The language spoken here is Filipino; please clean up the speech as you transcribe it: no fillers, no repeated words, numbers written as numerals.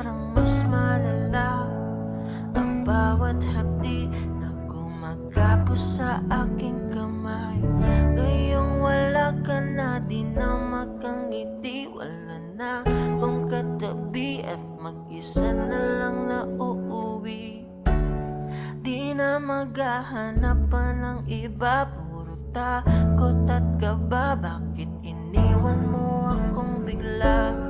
parang mas malala ang bawat hapdi na gumagapos sa aking kamay. Ngayong wala ka na, di na makangiti, wala na kung katabi at mag-isa na lang na uuwi. Di na maghahanap pa ng iba, puro takot at kaba. Bakit iniwan mo akong bigla?